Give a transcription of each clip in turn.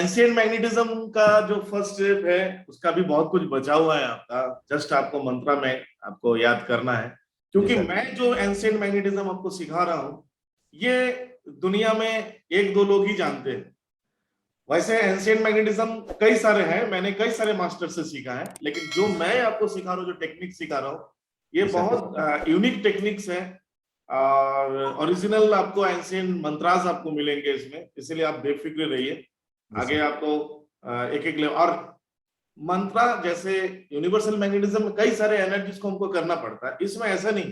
Ancient magnetism का जो first step है उसका भी बहुत कुछ बचा हुआ है आपका, जस्ट आपको मंत्रा में आपको याद करना है, क्योंकि मैं जो एंशिएंट मैग्नेटिज्म आपको सिखा रहा हूं ये दुनिया में एक दो लोग ही जानते हैं। वैसे एंशिएंट मैग्नेटिज्म कई सारे हैं, मैंने कई सारे मास्टर से सीखा है, लेकिन जो मैं आपको सिखा रहा हूँ, जो टेक्निक सिखा रहा हूँ, ये बहुत यूनिक टेक्निक्स है और ओरिजिनल आपको एंशिएंट मंत्रास आपको मिलेंगे इसमें, इसलिए आप बेफिक्र रहिए। आगे आपको एक एक लेवल और मंत्रा जैसे यूनिवर्सल मैग्नेटिज्म में कई सारे एनर्जीज को हमको करना पड़ता है, इसमें ऐसा नहीं,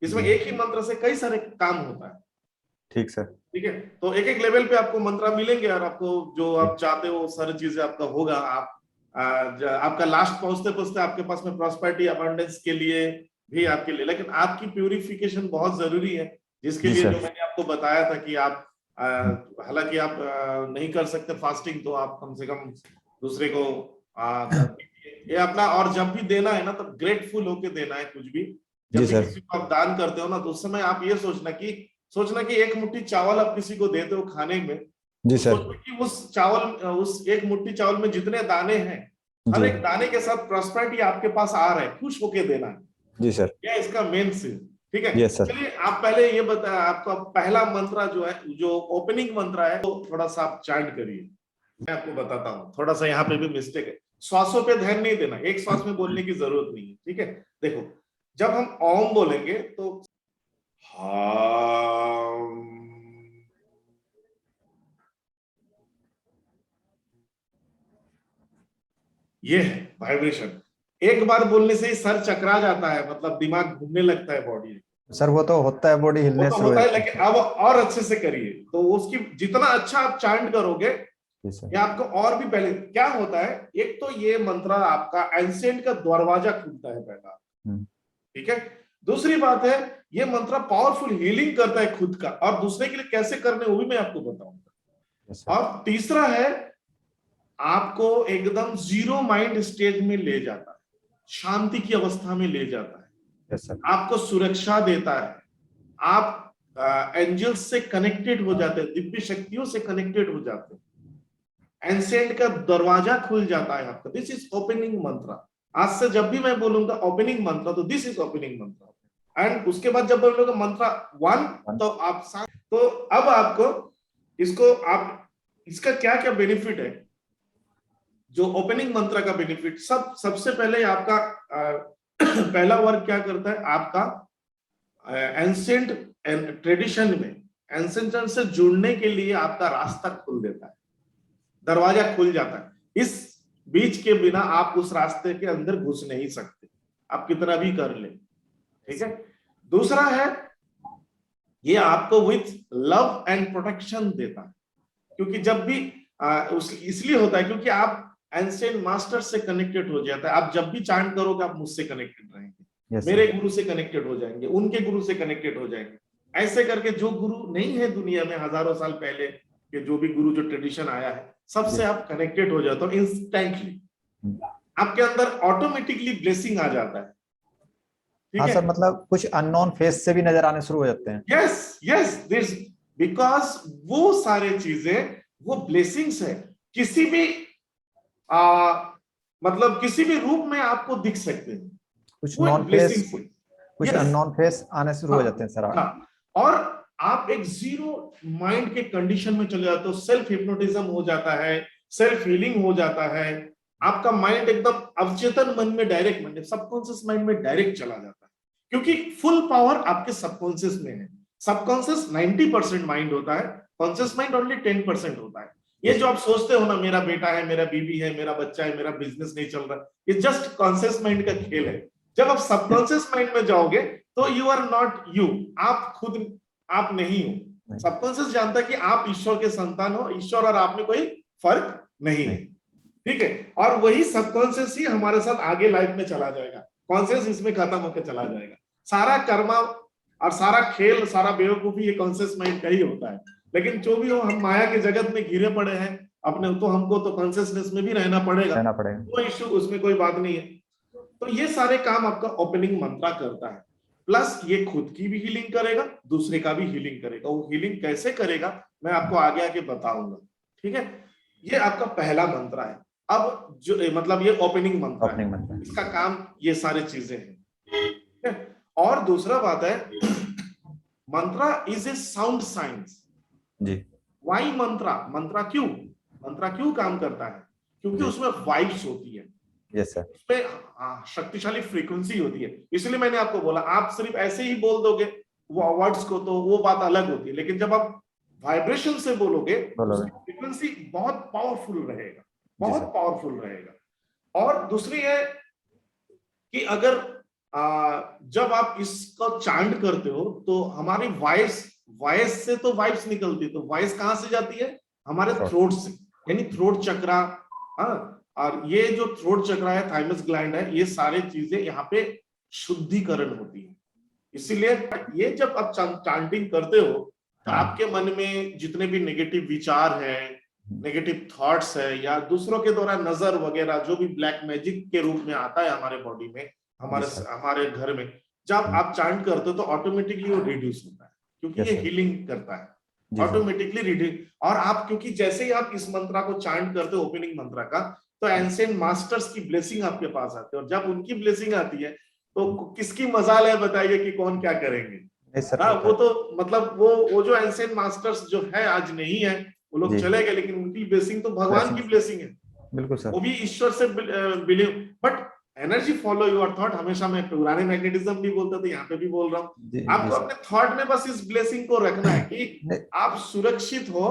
इसमें एक ही मंत्र से कई सारे काम होता है। ठीक सर, ठीक है, तो एक एक लेवल पे आपको मंत्रा मिलेंगे और आपको जो आप चाहते हो सारी चीजें आपका होगा। आप आपका लास्ट पहुंचते पहुंचते आपके पास में प्रॉस्पेरिटी अबंडेंस के लिए भी आपके लिए, लेकिन आपकी प्यूरिफिकेशन बहुत जरूरी है, जिसके लिए जो मैंने आपको बताया था कि आप हालांकि आप नहीं कर सकते फास्टिंग, तो आप कम से कम दूसरे को ये अपना, और जब भी देना है ना तो ग्रेटफुल होके देना है। कुछ भी जब भी किसी को आप दान करते हो ना, तो उस समय आप ये सोचना कि एक मुट्ठी चावल आप किसी को देते हो खाने में, जी सर, कि उस एक मुट्ठी चावल में जितने दाने हैं, हर एक दाने के साथ प्रॉस्पेरिटी आपके पास आ रहा है, खुश होके देना है। जी सर, यह इसका मेन सीन। ठीक है, चलिए आप पहले ये बताया, आपका पहला मंत्र जो है, जो ओपनिंग मंत्र है, तो थोड़ा सा आप चांट करिए। मैं आपको बताता हूँ, थोड़ा सा यहाँ पे भी मिस्टेक है, श्वासों पे ध्यान नहीं देना, एक श्वास में बोलने की जरूरत नहीं है। ठीक है, देखो जब हम ओम बोलेंगे तो ये है वाइब्रेशन। एक बार बोलने से ही सर चकरा जाता है, मतलब दिमाग घूमने लगता है बॉडी। सर वो तो होता है, बॉडी हिलने से होता है, लेकिन अब और अच्छे से करिए, तो उसकी जितना अच्छा आप चांट करोगे ये आपको और भी पहले क्या होता है, एक तो ये मंत्र आपका एंशिएंट का दरवाजा खुलता है पहला। ठीक है, दूसरी बात है ये मंत्र पावरफुल हीलिंग करता है खुद का, और दूसरे के लिए कैसे करने वो भी मैं आपको बताऊंगा। और तीसरा है आपको एकदम जीरो माइंड स्टेज में ले जाता है, शांति की अवस्था में ले जाता है, आपको सुरक्षा देता है, आप एंजल्स से कनेक्टेड हो जाते हैं, दिव्य शक्तियों से कनेक्टेड हो जाते हैं, एंशिएंट का दरवाजा खुल जाता है आपका। दिस इज ओपनिंग मंत्र। आज से जब भी मैं बोलूंगा ओपनिंग मंत्र, तो दिस इज ओपनिंग मंत्र। एंड उसके बाद जब बोलूंगा मंत्र 1, तो आप तो अब आपको इसका क्या क्या बेनिफिट है, जो ओपनिंग मंत्र का बेनिफिट, सबसे पहले आपका पहला वर्क क्या करता है, आपका एंशिएंट ट्रेडिशन में एंशिएंट से जुड़ने के लिए आपका रास्ता खोल देता है, दरवाजा खुल जाता है। इस बीच के बिना आप उस रास्ते के अंदर घुस नहीं सकते, आप कितना भी कर ले। ठीक है, दूसरा है ये आपको विथ लव एंड प्रोटेक्शन देता है, क्योंकि जब भी इसलिए होता है क्योंकि आप एंशिएंट मास्टर से कनेक्टेड हो जाता है। आप जब भी चांट करोगे आप मुझसे कनेक्टेड रहेंगे, मेरे गुरु से कनेक्टेड हो जाएंगे, उनके गुरु से कनेक्टेड हो जाएंगे, ऐसे करके जो गुरु नहीं है दुनिया में हजारों साल पहले के, जो भी गुरु जो ट्रेडिशन आया है, सबसे आप कनेक्टेड हो जाते हो इंस्टेंटली, आपके अंदर ऑटोमेटिकली ब्लेसिंग आ जाता है। हाँ सर, मतलब कुछ अननोन फेस से भी नजर आने शुरू हो जाते हैं। यस दिस, बिकॉज वो सारे चीजें वो ब्लेसिंग्स है, किसी भी मतलब किसी भी रूप में आपको दिख सकते हैं, कुछ नॉन फेस, कुछ अननोन फेस आने शुरू हो जाते हैं सर। और आप एक जीरो माइंड के कंडीशन में चले जाते हो, सेल्फ हिप्नोटिज्म हो जाता है, सेल्फ हीलिंग हो जाता है, आपका माइंड एकदम अवचेतन मन में डायरेक्ट, मतलब सबकॉन्शियस माइंड में डायरेक्ट चला जाता है, क्योंकि फुल पावर आपके सबकॉन्शियस में है। सबकॉन्शियस 90% माइंड होता है, कॉन्शियस माइंड ओनली 10% होता है। ये जो आप सोचते हो ना, मेरा बेटा है, मेरा बीवी है, मेरा बच्चा है, मेरा बिजनेस नहीं चल रहा, ये जस्ट कॉन्शियस माइंड का खेल है। जब आप सबकॉन्शियस माइंड में जाओगे तो यू आर नॉट यू, आप खुद आप नहीं हो। सबकॉन्शियस जानता है कि आप ईश्वर के संतान हो, ईश्वर और आप में कोई फर्क नहीं है। ठीक है, और वही सबकॉन्शियस ही हमारे साथ आगे लाइफ में चला जाएगा, कॉन्शियस इसमें खत्म होकर चला जाएगा। सारा कर्मा और सारा खेल, सारा बेवकूफी ये कॉन्शियस माइंड का ही होता है। लेकिन जो भी हो, हम माया के जगत में घिरे पड़े हैं अपने, तो हमको तो कॉन्शियसनेस में भी रहना पड़ेगा, कोई इश्यू उसमें कोई बात नहीं है। तो ये सारे काम आपका ओपनिंग मंत्र करता है, प्लस ये खुद की भी हीलिंग करेगा, दूसरे का भी हीलिंग करेगा। वो हीलिंग कैसे करेगा मैं आपको आगे आगे बताऊंगा। ठीक है, ये आपका पहला मंत्र है। अब जो मतलब ये ओपनिंग मंत्र है, ओपनिंग मंत्र। इसका काम ये सारी चीजें हैं, ठीक है? और दूसरा बात है, mantra is a sound science. जी वाई मंत्रा, मंत्रा क्यों, मंत्रा क्यों काम करता है? क्योंकि जी। उसमें वाइब्स होती है, यस सर। उसमें शक्तिशाली फ्रीक्वेंसी होती है। इसलिए मैंने आपको बोला, आप सिर्फ ऐसे ही बोल दोगे वो वर्ड्स को तो वो बात अलग होती है, लेकिन जब आप वाइब्रेशन से बोलोगे बोलोगे। उसकी फ्रीक्वेंसी बहुत पावरफुल रहेगा, जी बहुत सर। पावरफुल रहेगा। और दूसरी है कि अगर जब आप इसको चांट करते हो तो हमारी वॉइस, वॉइस से तो वाइब्स निकलती है, तो वॉइस कहां से जाती है? हमारे Throat। थ्रोट से, यानी थ्रोट चक्रा। हाँ, और ये जो थ्रोट चक्रा है, थाइमस ग्लैंड है, ये सारी चीजें यहाँ पे शुद्धिकरण होती है। इसीलिए ये जब आप चांटिंग करते हो तो आपके मन में जितने भी नेगेटिव विचार है, नेगेटिव थॉट्स है, या दूसरों के द्वारा नजर वगैरह जो भी ब्लैक मैजिक के रूप में आता है हमारे बॉडी में, हमारे जी सर। हमारे घर में, जब आप चांट करते हो तो ऑटोमेटिकली वो रिड्यूस होता है, क्योंकि यस ये सर। हीलिंग करता है, जी सर। Automatically reduce. और आप क्योंकि जैसे ही आप इस मंत्रा को चांट करते हो, ओपनिंग मंत्रा का, तो एंशिएंट मास्टर्स की ब्लेसिंग आपके पास आती है, और जब उनकी ब्लेसिंग आती है तो किसकी मजाल है बताइए कि कौन क्या करेंगे? नहीं सर, हाँ, वो वो तो तो मतलब वो जो एंशिएंट मास्टर्स जो है आज नहीं है, वो लोग जी चले गए, लेकिन उनकी ब्लेसिंग तो भगवान की blessings। ब्लेसिंग है, बिल्कुल वो सर। भी ईश्वर से believe. But energy follow your thought, हमेशा मैं पुराने मैग्नेटिज्म भी बोलता था, यहाँ पे भी बोल रहा हूँ, जी जी आपको सर। अपने थॉट में बस इस ब्लेसिंग को रखना है कि नहीं, आप सुरक्षित हो,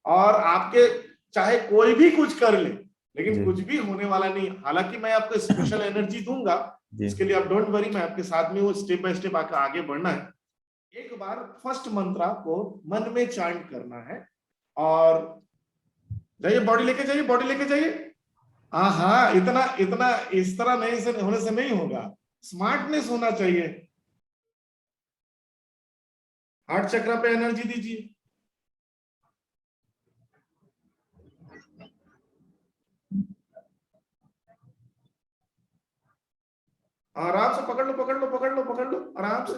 और आपके चाहे कोई भी कुछ कर ले, लेकिन जी कुछ भी होने वाला नहीं। हालांकि मैं आपको स्पेशल एनर्जी दूंगा, जी इसके लिए आप डोंट वरी, मैं आपके साथ में वो स्टेप बाय स्टेप आगे बढ़ना है। एक बार फर्स्ट मंत्रा को मन में चांट करना है, और जाइए बॉडी लेके जाइए, बॉडी लेके जाइए। हाँ, इतना इतना इस तरह नहीं से होने से नहीं होगा, स्मार्टनेस होना चाहिए। हार्ट चक्र पे एनर्जी दीजिए, आराम से पकड़ लो, पकड़ लो, पकड़ लो, पकड़ लो, आराम से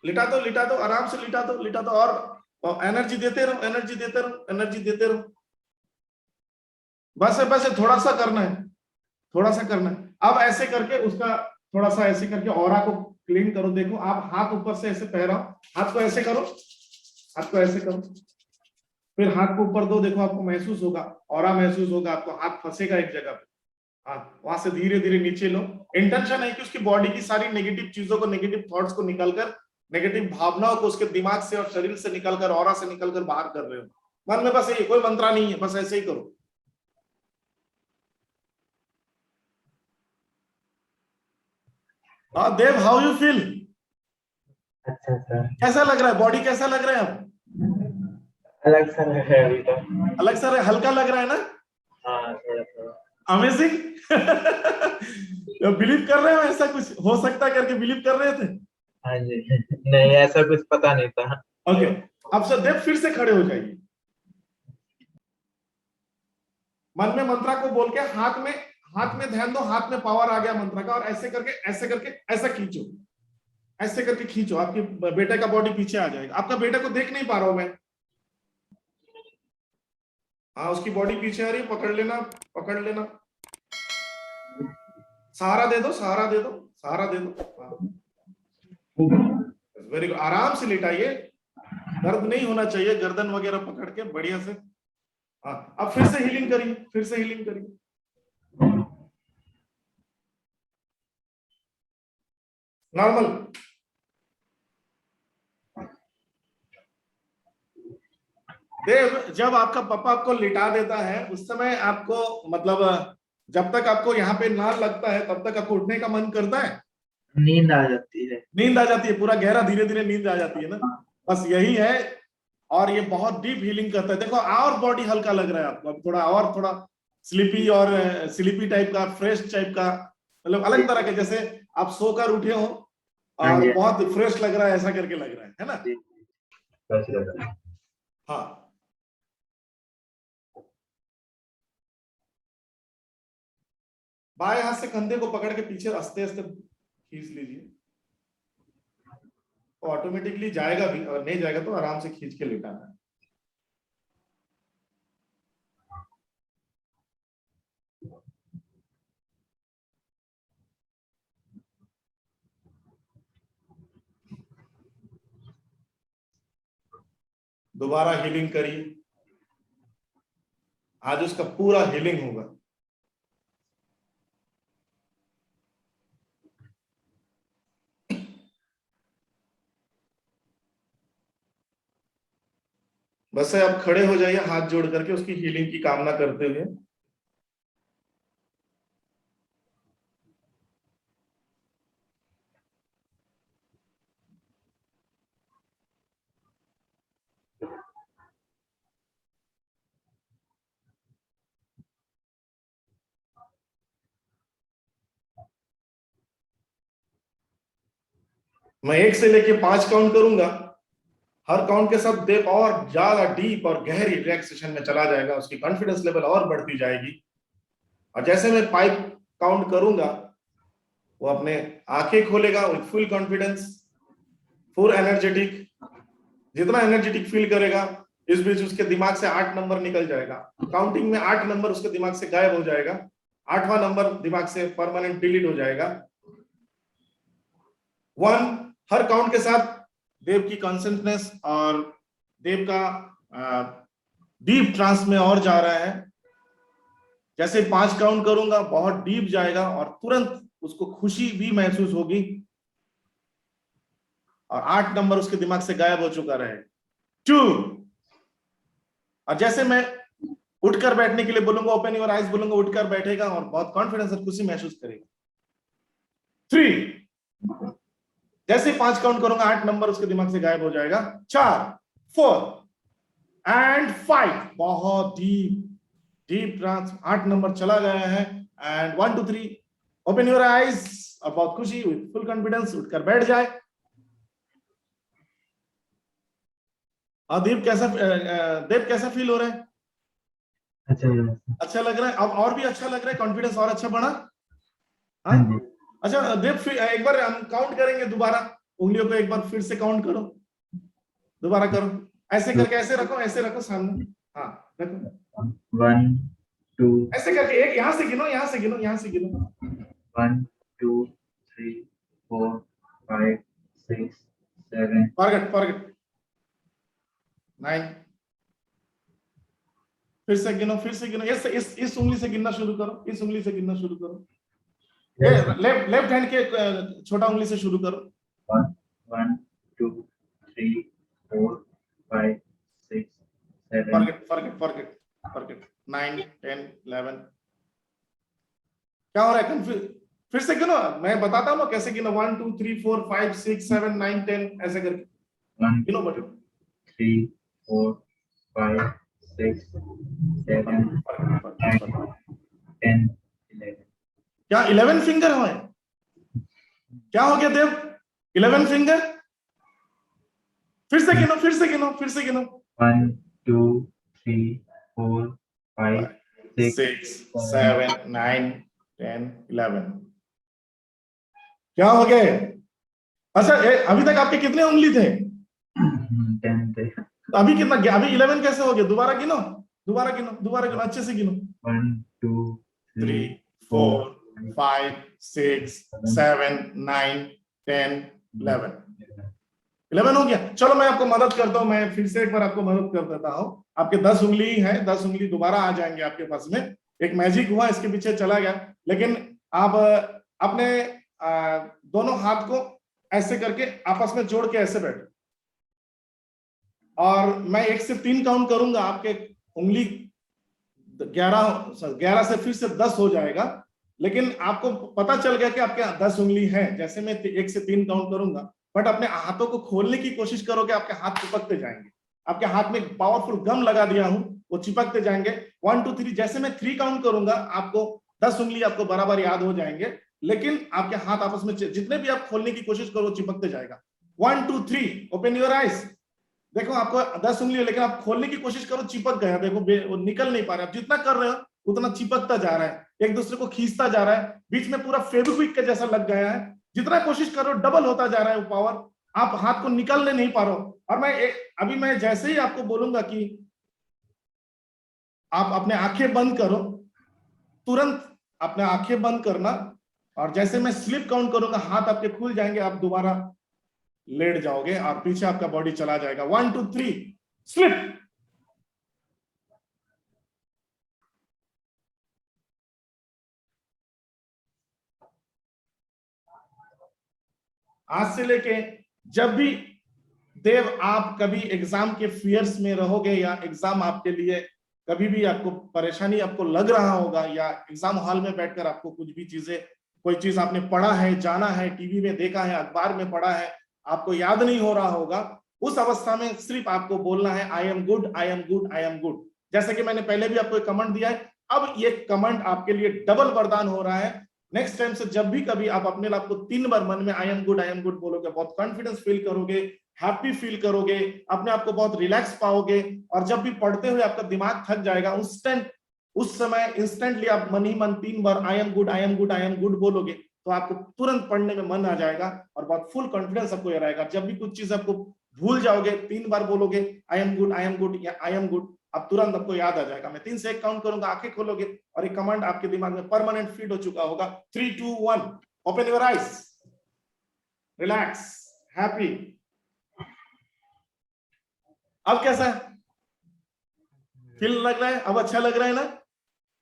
लिटा दो, लिटा दो, आराम से लिटा दो, लिटा दो, और एनर्जी देते रहो, एनर्जी देते रहो, एनर्जी देते रहो। बस है, बस है, थोड़ा सा करना है, थोड़ा सा करना है। अब ऐसे करके उसका थोड़ा सा ऐसे करके ऑरा को क्लीन करो। देखो आप हाथ ऊपर से ऐसे फहराओ, हाथ को ऐसे करो, हाथ को ऐसे करो, फिर हाथ को ऊपर दो, देखो आपको महसूस होगा, ऑरा महसूस होगा आपको, हाथ फंसेगा एक जगह पे। हाँ, वहां से धीरे धीरे नीचे लो। इंटेंशन है कि उसकी बॉडी की सारी नेगेटिव चीजों को, नेगेटिव थॉट्स को निकलकर, नेगेटिव भावनाओं को उसके दिमाग से और शरीर से निकलकर, ऑरा से निकलकर बाहर कर रहे हो। मन में बस यही, कोई मंत्रा नहीं है, बस ऐसे ही करो। देव, हाउ यू फील? अच्छा सर। कैसा लग रहा है, बॉडी कैसा लग रहा है अब? अलग सा लग रहा है अभी तो। अलग सा हल्का लग रहा है ना? हाँ थोड़ा सा। अमेजिंग। बिलीव कर रहे हो ऐसा कुछ हो सकता है करके बिलीव कर रहे थे? हाँ जी। नहीं ऐसा कुछ पता नहीं था। ओके, अब सर देव फिर से खड़े हो जाइए, मन में मंत्रा को बोल के हाथ में ध्यान दो, हाथ में पावर आ गया मंत्रा का, और ऐसे करके ऐसा खींचो, ऐसे करके खींचो, आपके बेटे का बॉडी पीछे आ जाएगा। आपका बेटे को देख नहीं पा रहा हूं मैं। हाँ, उसकी बॉडी पीछे आ रही है, पकड़ लेना, पकड़ लेना, सहारा दे दो, सहारा दे दो, सहारा दे दो। वेरी गुड, आराम से लिटाइए, दर्द नहीं होना चाहिए, गर्दन वगैरह पकड़ के बढ़िया से। हाँ, अब फिर से हीलिंग करिए, फिर से हीलिंग करिए। नॉर्मल। देव, जब आपका पापा आपको लिटा देता है उस समय आपको मतलब जब तक आपको यहाँ पे ना लगता है तब तक आपको उठने का मन करता है? नींद आ जाती है। नींद आ जाती है, पूरा गहरा धीरे धीरे नींद आ जाती है ना, बस यही है। और ये बहुत डीप हीलिंग करता है। देखो और बॉडी हल्का लग रहा है आपको, अब थोड़ा और थोड़ा स्लीपी और स्लीपी टाइप का, फ्रेश टाइप का, मतलब अलग तरह के, जैसे आप सोकर उठे हो हाँ और जी। बहुत फ्रेश लग रहा है, ऐसा करके लग रहा है ना? जी, बस लग रहा है। हाँ, बाएं हाथ से कंधे को पकड़ के पीछे आस्ते आस्ते खींच लीजिए, तो ऑटोमेटिकली जाएगा भी, अगर नहीं जाएगा तो आराम से खींच के लेटाना है। दोबारा हीलिंग करिए, आज उसका पूरा हीलिंग होगा। बस आप खड़े हो जाइए हाथ जोड़ करके उसकी हीलिंग की कामना करते हुए। मैं 1 से लेके 5 काउंट करूंगा, हर काउंट के साथ देव और ज्यादा डीप और गहरी रिलैक्सेशन में चला जाएगा, उसकी कॉन्फिडेंस लेवल और बढ़ती जाएगी। और जैसे मैं 5 काउंट करूंगा वो अपने आंखें खोलेगा with full confidence, full energetic. जितना एनर्जेटिक फील करेगा इस बीच उसके दिमाग से 8 नंबर निकल जाएगा। काउंटिंग में 8 नंबर उसके दिमाग से गायब हो जाएगा, 8वां नंबर दिमाग से परमानेंट डिलीट हो जाएगा। 1 हर काउंट के साथ देव की कॉन्सेंट्रेटनेस और देव का डीप ट्रांस में और जा रहा है। जैसे 5 काउंट करूंगा बहुत डीप जाएगा और तुरंत उसको खुशी भी महसूस होगी और 8 नंबर उसके दिमाग से गायब हो चुका रहे। 2 और जैसे मैं उठकर बैठने के लिए बोलूंगा, ओपन योर आईज बोलूंगा, उठकर बैठेगा और बहुत कॉन्फिडेंस और खुशी महसूस करेगा। 3 जैसे 5 काउंट करूंगा 8 नंबर उसके दिमाग से गायब हो जाएगा। 4 4 एंड 5 बहुत डीप ट्रांस, 8 नंबर चला गया है। एंड 1 2 3 ओपन योर आईज और बहुत खुशी विद फुल कॉन्फिडेंस उठकर बैठ जाए। देव कैसा फील हो रहा है? अच्छा लग रहा है। अब और भी अच्छा लग रहा है, कॉन्फिडेंस और अच्छा बढ़ा। हाँ अच्छा देव एक बार हम काउंट करेंगे दोबारा, उंगलियों को एक बार फिर से काउंट करो, दोबारा करो, ऐसे करके ऐसे रखो सामने। हाँ रखो 1 2 ऐसे करके, एक यहाँ से गिनो 1 2 3 4 5 6 7 फॉरगेट 9 फिर से गिनो इस उंगली से गिनना शुरू करो, इस उंगली से गिनना शुरू करो, लेफ्ट हैंड के छोटा उंगली से शुरू करो। 1 2 3 4 5 6 7 फॉरगेट 9 10 11 क्या हो रहा है? फिर से गिनो, मैं बताता हूँ कैसे गिनो। 1 2 3 4 5 6 7 9 10 ऐसे करके गिनो बटो। 3 4 5 6 7 8 10 11 क्या 11 फिंगर हुए? क्या हो गया देव? 11 फिंगर? फिर से गिनो 1 2 3 4 5 6 7 9 10 11 क्या हो गए? अच्छा अभी तक आपके कितने उंगली थे? 10 थे। अभी कितना गया? अभी 11 कैसे हो गया? दोबारा गिनो अच्छे से गिनो। 1 2 3 4 5 6 7 9 10 11 हो गया। चलो मैं आपको मदद करता हूं, मैं फिर से एक बार आपको मदद कर देता हूं। आपके 10 उंगली है, 10 उंगली दोबारा आ जाएंगे आपके पास में। एक मैजिक हुआ इसके पीछे चला गया, लेकिन आप अपने दोनों हाथ को ऐसे करके आपस में जोड़ के ऐसे बैठो और मैं 1 से 3 काउंट करूंगा, आपके उंगली 11 से फिर से 10 हो जाएगा, लेकिन आपको पता चल गया कि आपके 10 उंगली है। जैसे मैं 1 से 3 काउंट करूंगा, बट अपने हाथों को खोलने की कोशिश करो कि आपके हाथ चिपकते जाएंगे। आपके हाथ में पावरफुल गम लगा दिया हूं, वो चिपकते जाएंगे। 1 2 3 जैसे मैं 3 काउंट करूंगा, आपको 10 उंगली आपको बराबर याद हो जाएंगे, लेकिन आपके हाथ आपस में जितने भी आप खोलने की कोशिश करो चिपकते जाएगा। 1 2 3 ओपन योर आईज। देखो आपको 10 उंगली है, लेकिन आप खोलने की कोशिश करो, चिपक गया। देखो वो निकल नहीं पा रहा है। जितना कर रहे हो उतना चिपकता जा रहा है, एक दूसरे को खींचता जा रहा है, बीच में पूरा फेविक्विक के जैसा लग गया है। जितना कोशिश करो डबल होता जा रहा है वो पावर, आप हाथ को निकालने नहीं पा रहे हो। और अभी मैं जैसे ही आपको बोलूंगा कि आप अपने आंखें बंद करो, तुरंत अपने आंखें बंद करना, और जैसे मैं स्लिप काउंट करूंगा हाथ आपके खुल जाएंगे, आप दोबारा लेट जाओगे और पीछे आपका बॉडी चला जाएगा। 1 2 3 स्लिप। आज से लेके जब भी देव आप कभी एग्जाम के फियर्स में रहोगे या एग्जाम आपके लिए कभी भी आपको परेशानी आपको लग रहा होगा, या एग्जाम हॉल में बैठकर आपको कुछ भी चीजें, कोई चीज आपने पढ़ा है, जाना है, टीवी में देखा है, अखबार में पढ़ा है, आपको याद नहीं हो रहा होगा, उस अवस्था में सिर्फ आपको बोलना है आई am good, I am good, I am good. जैसे कि मैंने पहले भी आपको एक कमेंट दिया है, अब ये कमेंट आपके लिए डबल वरदान हो रहा है। नेक्स्ट टाइम से जब भी कभी आप अपने आप को 3 बार मन में आई एम गुड बोलोगे, बहुत कॉन्फिडेंस फील करोगे, हैप्पी फील करोगे, अपने आप को बहुत रिलैक्स पाओगे, और जब भी पढ़ते हुए आपका दिमाग थक जाएगा, उस समय इंस्टेंटली आप मन ही मन 3 बार I am good, I am good, I am good बोलोगे, तो आपको तुरंत पढ़ने में मन आ जाएगा और बहुत फुल कॉन्फिडेंस आपको ये रहेगा। जब भी कुछ चीज आपको भूल जाओगे, 3 बार बोलोगे आई एम गुड या आई एम गुड, अब तुरंत आपको याद आ जाएगा। मैं 3 से 1 काउंट करूंगा, आंखें खोलोगे और एक कमांड आपके दिमाग में परमानेंट फीड हो चुका होगा। 3 2 1, open your eyes, relax, happy. अब कैसा है, फील लग रहा है? अब अच्छा लग रहा है ना?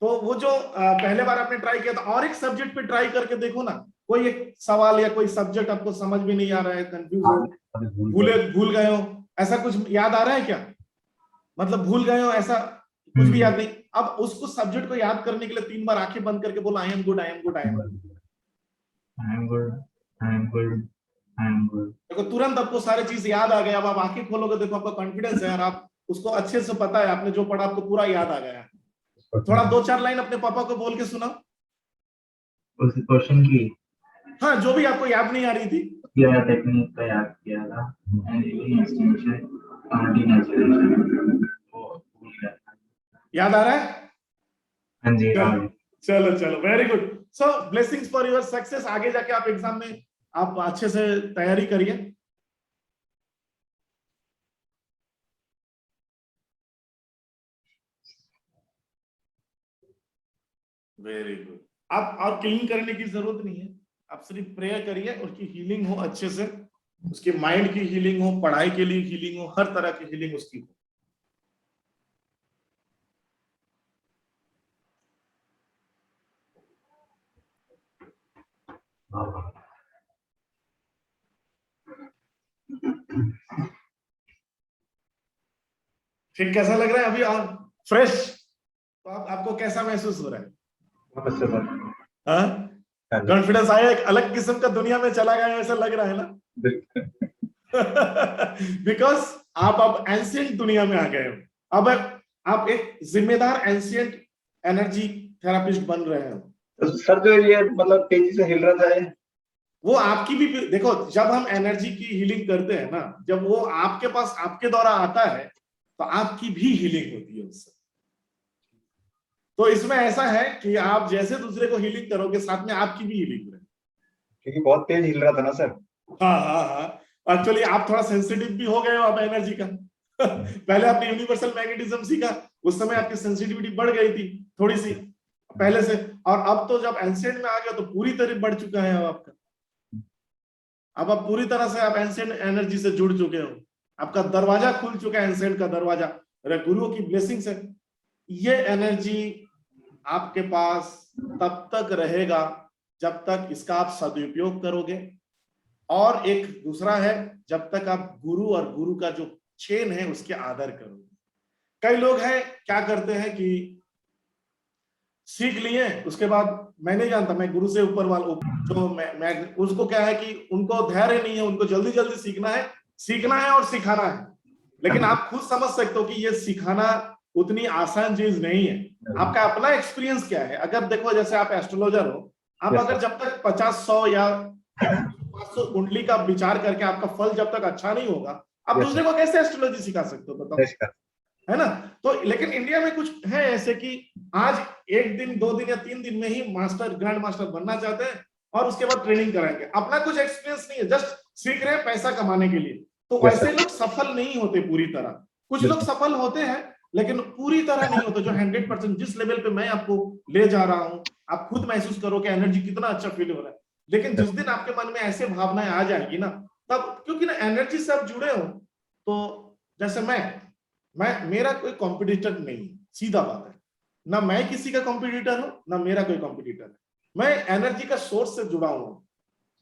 तो वो जो पहले बार आपने ट्राई किया था, और एक सब्जेक्ट पे ट्राई करके देखो ना, कोई एक सवाल या कोई सब्जेक्ट आपको समझ में नहीं आ रहा है, कंफ्यूज हो, भूल गए हो, ऐसा कुछ याद आ रहा है क्या? मतलब भूल गए हो, ऐसा कुछ भी याद नहीं। अब उसको सब्जेक्ट को याद करने के लिए 3 बार आंखें बंद करके बोलो आई am good, I am good, I am good, I am good, I am good, I am good. देखो तुरंत आपको सारी चीज याद आ गया। अब आप आंखें खोलोगे, देखो आपका कॉन्फिडेंस है और आप उसको अच्छे से पता है, आपने जो पढ़ा आपको पूरा याद आ गया है। थोड़ा 2-4 लाइन अपने पापा को बोल के सुनाओ उस क्वेश्चन की, हाँ, जो भी आपको याद नहीं आ रही थी। यह टेक्निक का याद किया था, एंड हीलिंग एक्सटेंशन, नेचुरल, वो भूल गया था। याद आ रहा है? हाँ जी, चलो चलो, very good. So blessings for your success. आगे जाके आप एग्जाम में आप अच्छे से तैयारी करिए। Very good. आप और क्लीन करने की जरूरत नहीं है, आप सिर्फ प्रेयर करिए, उसकी हीलिंग हो अच्छे से, उसके माइंड की हीलिंग हो, पढ़ाई के लिए हीलिंग हो, हर तरह की हीलिंग उसकी हो। फिर कैसा लग रहा है अभी? और फ्रेश? तो आपको कैसा महसूस हो रहा है? कॉन्फिडेंस आया, एक अलग किस्म का दुनिया में चला गया, ऐसा लग रहा है ना? बिकॉज आप अब एंशिएंट दुनिया में आ गए हो। अब आप एक जिम्मेदार एंशिएंट एनर्जी थेरापिस्ट बन रहे हो। तो सर जो ये मतलब तेजी से हिल रहा है, वो आपकी भी, देखो जब हम एनर्जी की हीलिंग करते हैं ना, जब वो आपके पास आपके द्वारा आता है तो आपकी भी हीलिंग होती है उससे। तो इसमें ऐसा है कि आप जैसे दूसरे को हीलिंग करोगे, साथ में आपकी भी हीलिंग है, क्योंकि बहुत तेज हिल रहा था ना सर। हाँ, एक्चुअली आप थोड़ा सेंसिटिव भी हो गए हो अब एनर्जी का। पहले आपने यूनिवर्सल मैग्नेटिज्म सीखा, उस समय आपकी सेंसिटिविटी बढ़ गई थी थोड़ी सी पहले से, और अब तो जब एंशिएंट में आ गया तो पूरी तरह बढ़ चुका है आपका। अब आप पूरी तरह से आप एंशिएंट एनर्जी से जुड़ चुके हो, आपका दरवाजा खुल चुका है, एंशिएंट का दरवाजा। गुरुओं की ब्लेसिंग से ये एनर्जी आपके पास तब तक रहेगा जब तक इसका आप सदुपयोग करोगे, और एक दूसरा है जब तक आप गुरु और गुरु का जो चेन है उसके आदर करोगे। कई लोग हैं क्या करते हैं कि सीख लिए, उसके बाद मैं नहीं जानता, मैं गुरु से ऊपर वाला जो मैं उसको क्या है कि उनको धैर्य नहीं है, उनको जल्दी जल्दी सीखना है और सिखाना है। लेकिन आप खुद समझ सकते हो कि ये सिखाना उतनी आसान चीज नहीं है। आपका अपना एक्सपीरियंस क्या है? अगर देखो जैसे आप एस्ट्रोलॉजर हो, आप अगर जब तक 50-100 या 500 कुंडली का विचार करके आपका फल जब तक अच्छा नहीं होगा, आप दूसरे को कैसे एस्ट्रोलॉजी सिखा सकते हो बताओ, है ना? तो लेकिन इंडिया में कुछ है ऐसे कि आज 1 दिन 2 दिन या 3 दिन में ही मास्टर, ग्रैंड मास्टर बनना चाहते हैं और उसके बाद ट्रेनिंग कराएंगे। अपना कुछ एक्सपीरियंस नहीं है, जस्ट सीख रहे हैं पैसा कमाने के लिए। तो वैसे लोग सफल नहीं होते पूरी तरह। कुछ लोग सफल होते हैं लेकिन पूरी तरह नहीं होते। जो 100% जिस लेवल पे मैं आपको ले जा रहा हूं, आप खुद महसूस करो कि एनर्जी कितना अच्छा फील हो रहा है। लेकिन जिस दिन आपके मन में ऐसे भावनाएं आ जाएगी ना, तब क्योंकि ना एनर्जी से आप जुड़े हो, तो जैसे मैं मेरा कोई कॉम्पिटिटर नहीं है, सीधा बात है। ना मैं किसी का कॉम्पिटिटर हूं, ना मेरा कोई कॉम्पिटिटर है। मैं एनर्जी का सोर्स से जुड़ा हूं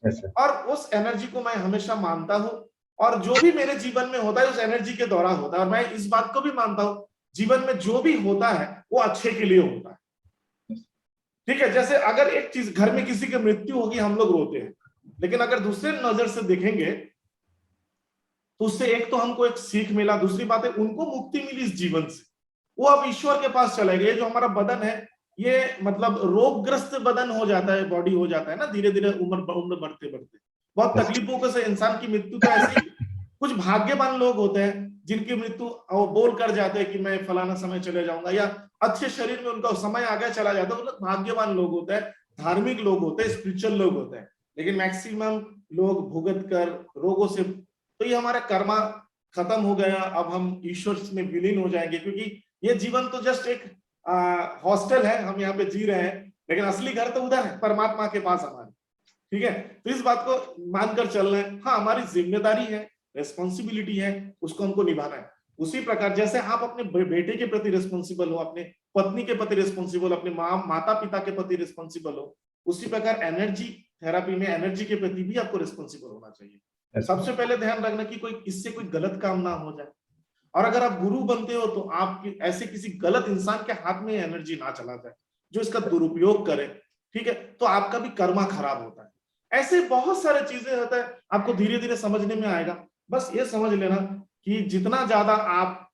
Yes, sir. और उस एनर्जी को मैं हमेशा मानता हूं, और जो भी मेरे जीवन में होता है उस एनर्जी के द्वारा होता है। और मैं इस बात को भी मानता हूं, जीवन में जो भी होता है वो अच्छे के लिए होता है। ठीक है, जैसे अगर एक चीज, घर में किसी की मृत्यु होगी, हम लोग रोते हैं, लेकिन अगर दूसरे नजर से देखेंगे तो उससे एक तो हमको एक सीख मिला, दूसरी बात है उनको मुक्ति मिली इस जीवन से, वो अब ईश्वर के पास चले गए। जो हमारा बदन है ये मतलब रोगग्रस्त बदन हो जाता है, बॉडी हो जाता है ना, धीरे धीरे उम्र बढ़ते बढ़ते बहुत तकलीफों के से इंसान की मृत्यु तो ऐसी। कुछ भाग्यवान लोग होते हैं जिनकी मृत्यु बोल कर जाते हैं कि मैं फलाना समय चले जाऊंगा, या अच्छे शरीर में उनका समय आगे चला जाता है, वो लोग भाग्यवान लोग होते हैं, धार्मिक लोग होते हैं, स्पिरिचुअल लोग होते हैं। लेकिन मैक्सिमम लोग भुगत कर रोगों से, तो ये हमारा कर्मा खत्म हो गया, अब हम ईश्वर में विलीन हो जाएंगे, क्योंकि ये जीवन तो जस्ट एक हॉस्टल है, हम यहाँ पे जी रहे हैं, लेकिन असली घर तो उधर है, परमात्मा के पास हमारे। ठीक है, तो इस बात को मानकर चल रहे हैं। हाँ, हमारी जिम्मेदारी है, रेस्पॉन्सिबिलिटी है, उसको हमको निभाना है। उसी प्रकार जैसे आप अपने बेटे के प्रति रिस्पॉन्सिबल हो, अपने पत्नी के प्रति रिस्पॉन्सिबल, अपने माता पिता के प्रति रिस्पॉन्सिबल हो, उसी प्रकार एनर्जी थेरापी में एनर्जी के प्रति भी आपको रिस्पॉन्सिबल होना चाहिए। सबसे पहले ध्यान रखना कि कोई इससे कोई गलत काम ना हो जाए, और अगर आप गुरु बनते हो तो आपकी ऐसे किसी गलत इंसान के हाथ में एनर्जी ना चला जाए जो इसका दुरुपयोग करे। ठीक है, तो आपका भी कर्मा खराब होता है। ऐसे बहुत सारे चीजें होता है, आपको धीरे धीरे समझने में आएगा। बस ये समझ लेना कि जितना ज्यादा आप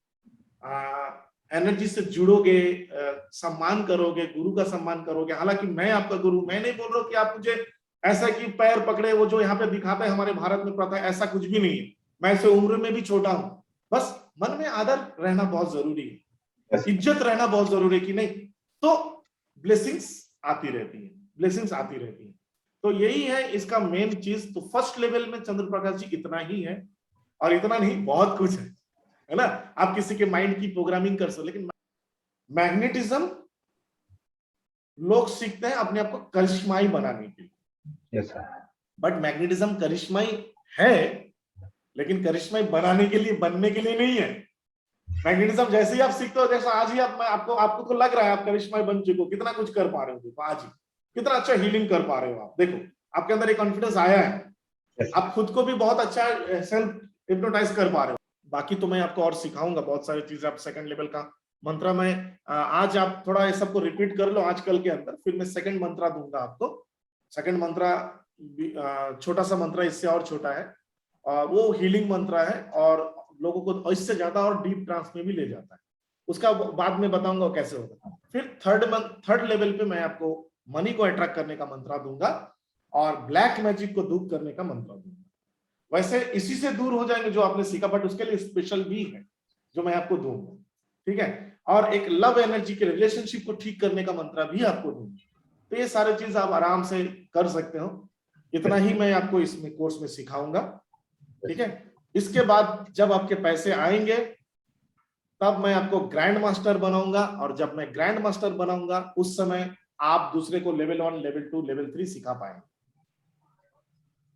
एनर्जी से जुड़ोगे, सम्मान करोगे, गुरु का सम्मान करोगे। हालांकि मैं आपका गुरु, मैं नहीं बोल रहा हूँ कि आप मुझे ऐसा कि पैर पकड़े, वो जो यहाँ पे दिखाता है हमारे भारत में प्रथा, ऐसा कुछ भी नहीं है। मैं ऐसे उम्र में भी छोटा हूँ, बस मन में आदर रहना बहुत जरूरी है, इज्जत रहना बहुत जरूरी है कि नहीं, तो ब्लेसिंग्स आती रहती है, ब्लेसिंग्स आती रहती है। तो यही है इसका मेन चीज। तो फर्स्ट लेवल में चंद्र प्रकाश जी इतना ही है, और इतना नहीं बहुत कुछ है ना। आप किसी के माइंड की प्रोग्रामिंग कर सकते, लेकिन मैग्नेटिज्म लोग सीखते हैं अपने आप को करिश्माई बनाने के लिए। Yes, sir. बट मैग्नेटिज्म करिश्माई है, लेकिन करिश्माई बनाने के लिए, बनने के लिए नहीं है। मैग्नेटिज्म जैसे ही आप सीखते हो, जैसा आज ही आपको तो लग रहा है आप करिश्माई बन चुके हो, कितना कुछ कर पा रहे हो, देखो आज ही कितना अच्छा हीलिंग कर पा रहे हो आप, देखो आपके अंदर एक कॉन्फिडेंस आया है। Yes. आप खुद को भी बहुत अच्छा सेल्फ हिप्नोटाइज कर पा रहे हो। बाकी तो मैं आपको और सिखाऊंगा बहुत सारी चीजें। आप सेकंड लेवल का मंत्र में आज आप थोड़ा ये सबको रिपीट कर लो आजकल के अंदर, फिर मैं सेकंड मंत्र दूंगा आपको। सेकंड मंत्र छोटा सा मंत्र, इससे और छोटा है, वो हीलिंग मंत्र है, और लोगों को इससे ज्यादा और डीप ट्रांस में भी ले जाता है। उसका बाद में बताऊंगा कैसे होगा। फिर थर्ड लेवल पे मैं आपको मनी को अट्रैक्ट करने का मंत्र दूंगा, और ब्लैक मैजिक को दूर करने का मंत्र दूंगा। वैसे इसी से दूर हो जाएंगे जो आपने सीखा, बट उसके लिए स्पेशल भी है जो मैं आपको दूंगा। ठीक है, और एक लव एनर्जी के रिलेशनशिप को ठीक करने का मंत्र भी आपको दूंगा। तो ये सारे चीज आप आराम से कर सकते हो। इतना ही मैं आपको इसमें कोर्स में सिखाऊंगा। ठीक है, इसके बाद जब आपके पैसे आएंगे तब मैं आपको ग्रैंड मास्टर बनाऊंगा, और जब मैं ग्रैंड मास्टर बनाऊंगा उस समय आप दूसरे को लेवल 1, लेवल 2, लेवल 3 सिखा पाएंगे।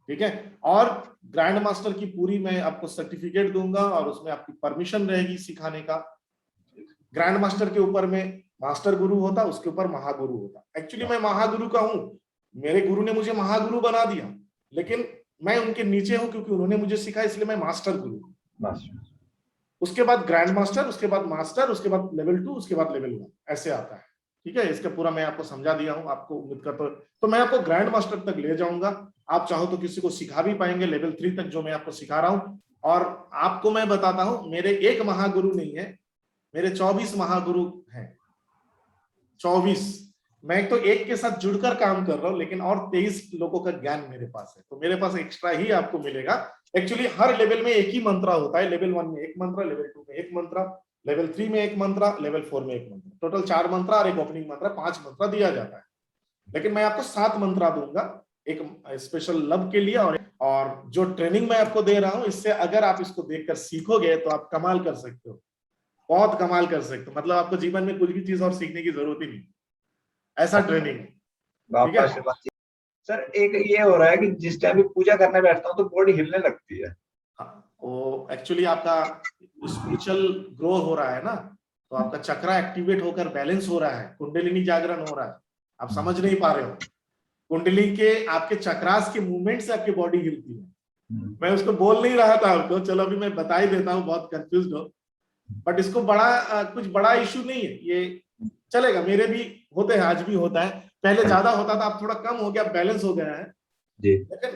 ठीक है, और ग्रैंड मास्टर की पूरी मैं आपको सर्टिफिकेट दूंगा, और उसमें आपकी परमिशन रहेगी सिखाने का। ग्रैंड मास्टर के ऊपर में मास्टर गुरु होता, उसके ऊपर महागुरु होता। एक्चुअली मैं महागुरु का हूं, मेरे गुरु ने मुझे महागुरु बना दिया, लेकिन मैं उनके नीचे हूं क्योंकि उन्होंने मुझे सिखाया, इसलिए मैं मास्टर गुरु। उसके बाद ग्रैंड मास्टर, उसके बाद मास्टर, उसके बाद लेवल 2, उसके बाद लेवल 1, ऐसे आता है। ठीक है, इसका पूरा मैं आपको समझा दिया हूं, आपको उम्मीद करता हूं। तो मैं आपको ग्रैंड मास्टर तक ले जाऊंगा, आप चाहो तो किसी को सिखा भी पाएंगे लेवल 3 तक जो मैं आपको सिखा रहा हूं। और आपको मैं बताता हूं, मेरे एक महागुरु नहीं है, मेरे 24 महागुरु हैं। 24, मैं तो एक के साथ जुड़कर काम कर रहा हूं, लेकिन और 23 लोगों का ज्ञान मेरे पास है, तो मेरे पास एक्स्ट्रा ही आपको मिलेगा। एक्चुअली हर लेवल में एक ही मंत्र होता है, लेवल 1 में एक मंत्र, लेवल 2 में एक मंत्र, लेवल 3 में एक मंत्र, लेवल 4 में एक मंत्र, टोटल 4 मंत्र और एक ओपनिंग मंत्र, 5 मंत्र दिया जाता है। लेकिन मैं आपको 7 मंत्र दूंगा, एक स्पेशल लव के लिए, और जो ट्रेनिंग मैं आपको दे रहा हूं, इससे अगर आप इसको देखकर सीखोगे तो आप कमाल कर सकते हो, बहुत कमाल कर सकते हो। मतलब आपको जीवन में कुछ भी चीज और सीखने की जरूरत ही नहीं, ऐसा ट्रेनिंग। ठीक है सर, एक ये हो रहा है कि जिस टाइम भी पूजा करने बैठता हूँ तो बॉडी हिलने लगती है। हाँ, वो एक्चुअली आपका स्पिरिचुअल ग्रो हो रहा है ना, तो आपका चक्रा एक्टिवेट होकर बैलेंस हो रहा है, कुंडलिनी जागरण हो रहा है। आप समझ नहीं पा रहे हो, कुंडली के आपके चक्रास के मूवमेंट से आपकी बॉडी हिलती है। मैं उसको बोल नहीं रहा था आपको, चलो अभी मैं बता ही देता हूँ, बहुत कंफ्यूज हो, बट इसको कुछ बड़ा इशू नहीं है, ये चलेगा। मेरे भी होते हैं, आज भी होता है, पहले ज्यादा होता था, अब थोड़ा कम हो गया, बैलेंस हो गया है। जी। लेकिन